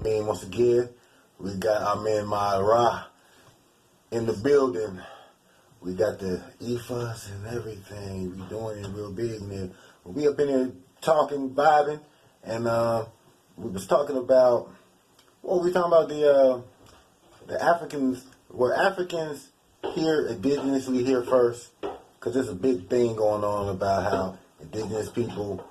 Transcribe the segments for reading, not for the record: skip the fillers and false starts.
El-Amin once again. We got Amen Ra in the building. We got the EFAs and everything. We doing it real big in there. We up in here talking, vibing, and we was talking about, what were we talking about? The Africans, were Africans here, indigenously here first? Because there's a big thing going on about how indigenous people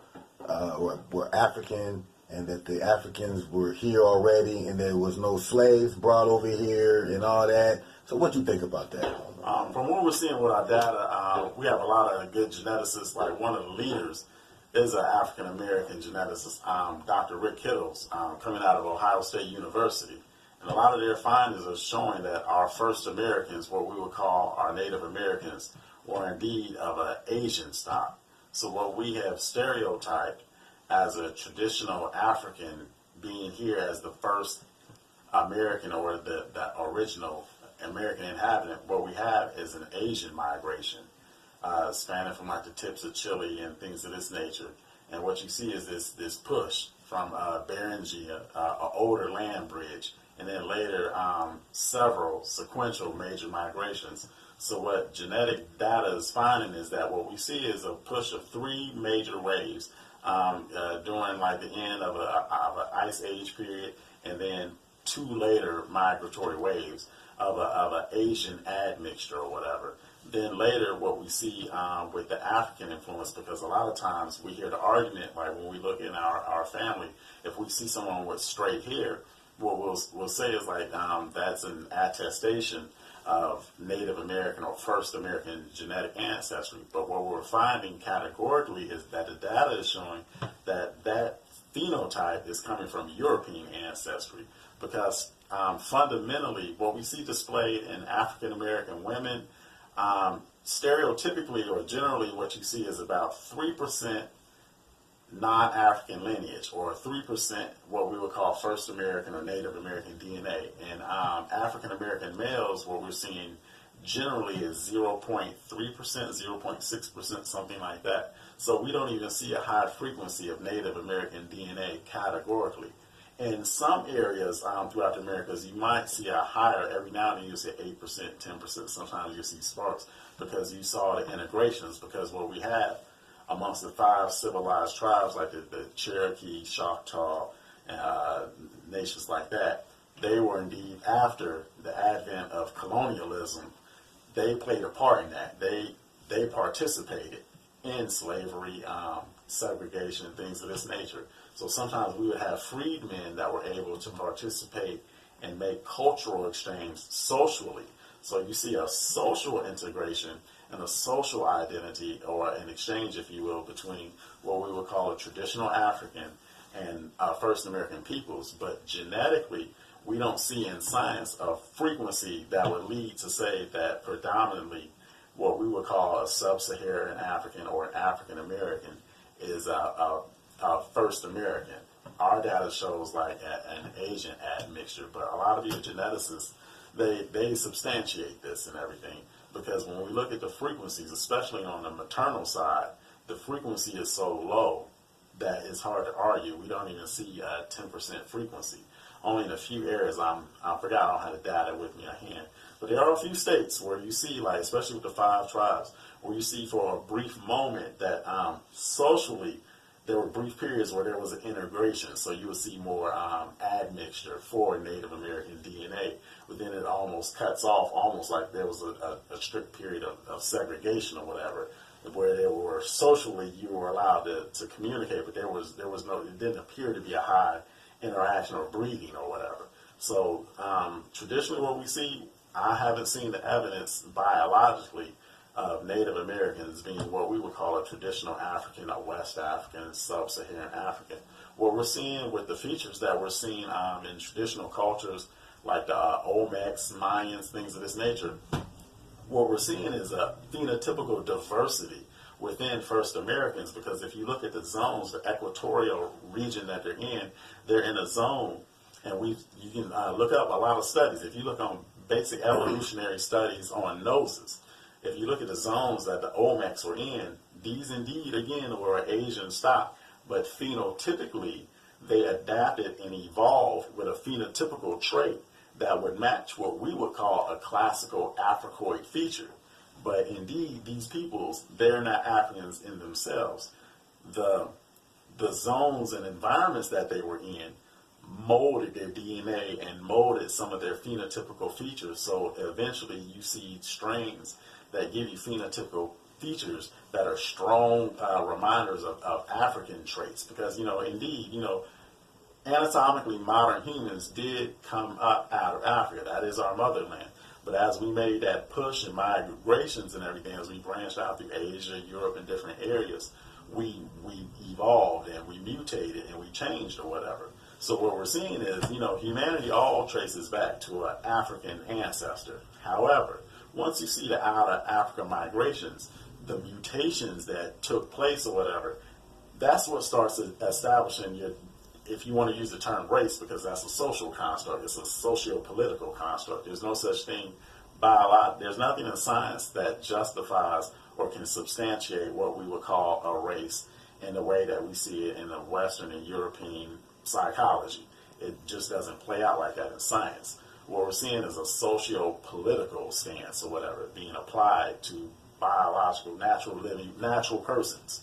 were African, and that the Africans were here already, and there was no slaves brought over here and all that. So what do you think about that? From what we're seeing with our data, we have a lot of good geneticists. Like one of the leaders is an African-American geneticist, Dr. Rick Kittles, coming out of Ohio State University. And a lot of their findings are showing that our first Americans, what we would call our Native Americans, were indeed of an Asian stock. So what we have stereotyped as a traditional African being here as the first American or the original American inhabitant, what we have is an Asian migration, spanning from like the tips of Chile and things of this nature. And what you see is this push from Beringia, an older land bridge, and then later several sequential major migrations. So what genetic data is finding is that what we see is a push of three major waves during like the end of an ice age period, and then two later migratory waves of an Asian admixture or whatever. Then later what we see with the African influence, because a lot of times we hear the argument, like when we look in our family, if we see someone with straight hair, what we'll say is like that's an attestation of Native American or first American genetic ancestry. But what we're finding categorically is that the data is showing that phenotype is coming from European ancestry, because fundamentally what we see displayed in African American women, stereotypically or generally what you see is about 3% non-African lineage, or 3% what we would call first American or Native American DNA. And African American males, what we're seeing generally is 0.3%, 0.6%, something like that. So we don't even see a high frequency of Native American DNA categorically. In some areas throughout the Americas, you might see a higher, every now and then you see 8%, 10%, sometimes you see sparks, because you saw the integrations, because what we have amongst the 5 civilized tribes, like the Cherokee, Choctaw, nations like that, they were indeed, after the advent of colonialism, they played a part in that. They participated in slavery, segregation, things of this nature. So sometimes we would have freedmen that were able to participate and make cultural exchange socially. So you see a social integration and a social identity, or an exchange, if you will, between what we would call a traditional African and first American peoples. But genetically, we don't see in science a frequency that would lead to say that predominantly what we would call a sub-Saharan African or an African American is a first American. Our data shows like an Asian admixture, but a lot of your geneticists, they substantiate this and everything, because when we look at the frequencies, especially on the maternal side, the frequency is so low that it's hard to argue. We don't even see a 10% frequency. Only in a few areas, I forgot, I don't have the data with me at hand, but there are a few states where you see, like especially with the 5 tribes, where you see for a brief moment that socially there were brief periods where there was an integration. So you would see more admixture for Native American DNA, but then it almost cuts off, almost like there was a strict period of segregation or whatever, where there were socially you were allowed to communicate, but there was no, it didn't appear to be a high interaction or breeding or whatever. So traditionally what we see, I haven't seen the evidence biologically of Native Americans being what we would call a traditional African, a West African, Sub-Saharan African. What we're seeing with the features that we're seeing in traditional cultures like the Olmecs, Mayans, things of this nature, what we're seeing is a phenotypical diversity within first Americans, because if you look at the zones, the equatorial region that they're in a zone, and you can look up a lot of studies. If you look on basic evolutionary studies on noses, if you look at the zones that the Olmecs were in, these indeed, again, were Asian stock, but phenotypically, they adapted and evolved with a phenotypical trait that would match what we would call a classical Africoid feature. But indeed, these peoples, they're not Africans in themselves. The zones and environments that they were in molded their DNA and molded some of their phenotypical features. So eventually you see strains that give you phenotypical features that are strong reminders of African traits. Because, indeed, anatomically modern humans did come up out of Africa. That is our motherland. But as we made that push and migrations and everything, as we branched out through Asia, Europe, and different areas, we evolved and we mutated and we changed or whatever. So what we're seeing is, humanity all traces back to an African ancestor. However, once you see the out of Africa migrations, the mutations that took place or whatever, that's what starts establishing your, if you want to use the term race, because that's a social construct, it's a socio-political construct. There's no such thing there's nothing in science that justifies or can substantiate what we would call a race in the way that we see it in the Western and European psychology. It just doesn't play out like that in science. What we're seeing is a socio-political stance or whatever being applied to biological, natural persons.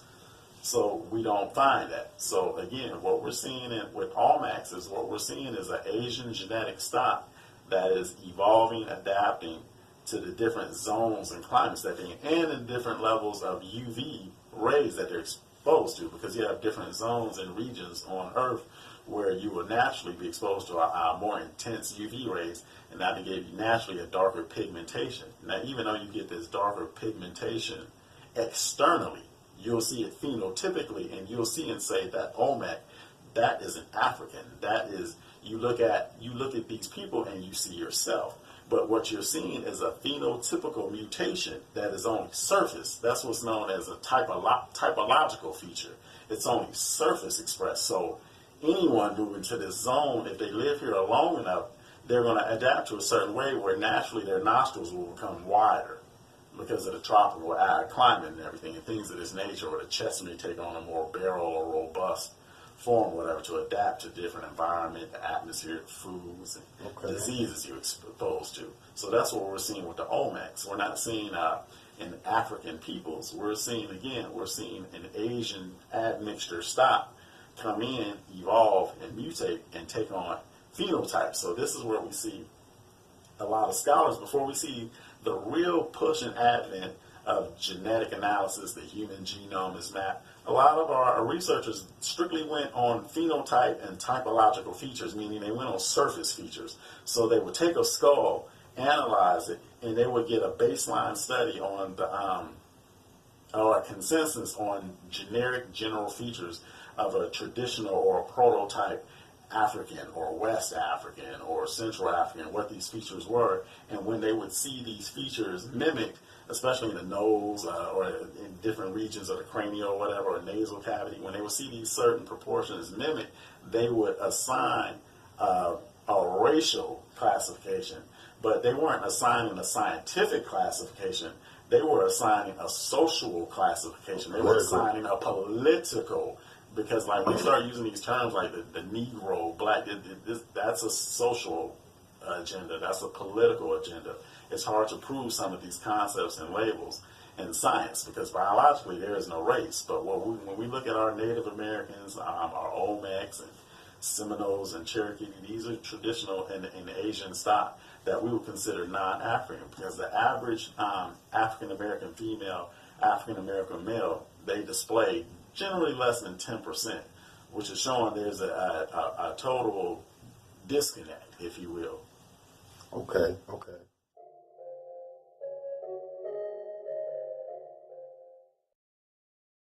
So we don't find that. So again, what we're seeing with Almax is what we're seeing is an Asian genetic stock that is evolving, adapting to the different zones and climates that they're in, and in different levels of UV rays that they're exposed to, because you have different zones and regions on Earth where you will naturally be exposed to a more intense UV rays, and that gave you naturally a darker pigmentation. Now, even though you get this darker pigmentation externally, you'll see it phenotypically, and you'll see and say that Olmec, that is an African. That is, you look at these people and you see yourself. But what you're seeing is a phenotypical mutation that is only surface. That's what's known as a typological feature. It's only surface expressed. So anyone moving to this zone, if they live here long enough, they're going to adapt to a certain way where naturally their nostrils will become wider because of the tropical climate and everything, and things of this nature, or the chest may take on a more barrel or robust form, whatever, to adapt to different environment, the atmospheric foods, and diseases you're exposed to. So that's what we're seeing with the Olmecs. We're not seeing in African peoples. We're seeing an Asian admixture stock come in, evolve, and mutate, and take on phenotypes. So this is where we see a lot of scholars, before we see the real push and advent of genetic analysis, the human genome is mapped. A lot of our researchers strictly went on phenotype and typological features, meaning they went on surface features. So they would take a skull, analyze it, and they would get a baseline study on or a consensus on generic general features of a traditional or a prototype African or West African or Central African, what these features were. And when they would see these features mimicked, especially in the nose or in different regions of the cranial or whatever, or nasal cavity, when they would see these certain proportions mimicked, they would assign a racial classification. But they weren't assigning a scientific classification. They were assigning a social classification. They were assigning a political. Because like when you start using these terms like the Negro, Black, that's a social agenda. That's a political agenda. It's hard to prove some of these concepts and labels in science because biologically there is no race. But when we look at our Native Americans, our Olmecs and Seminoles and Cherokee, these are traditional in Asian stock that we would consider non-African, because the average African American female, African American male, they display generally less than 10%, which is showing there's a total disconnect, if you will. Okay.